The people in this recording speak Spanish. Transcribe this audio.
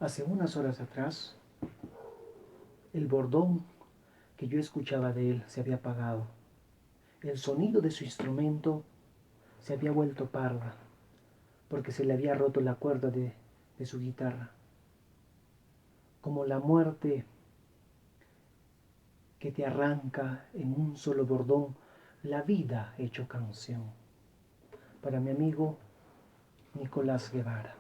Hace unas horas atrás, el bordón que yo escuchaba de él se había apagado. El sonido de su instrumento se había vuelto parda, porque se le había roto la cuerda de su guitarra. Como la muerte que te arranca en un solo bordón la vida hecho canción. Para mi amigo Nicolás Guevara.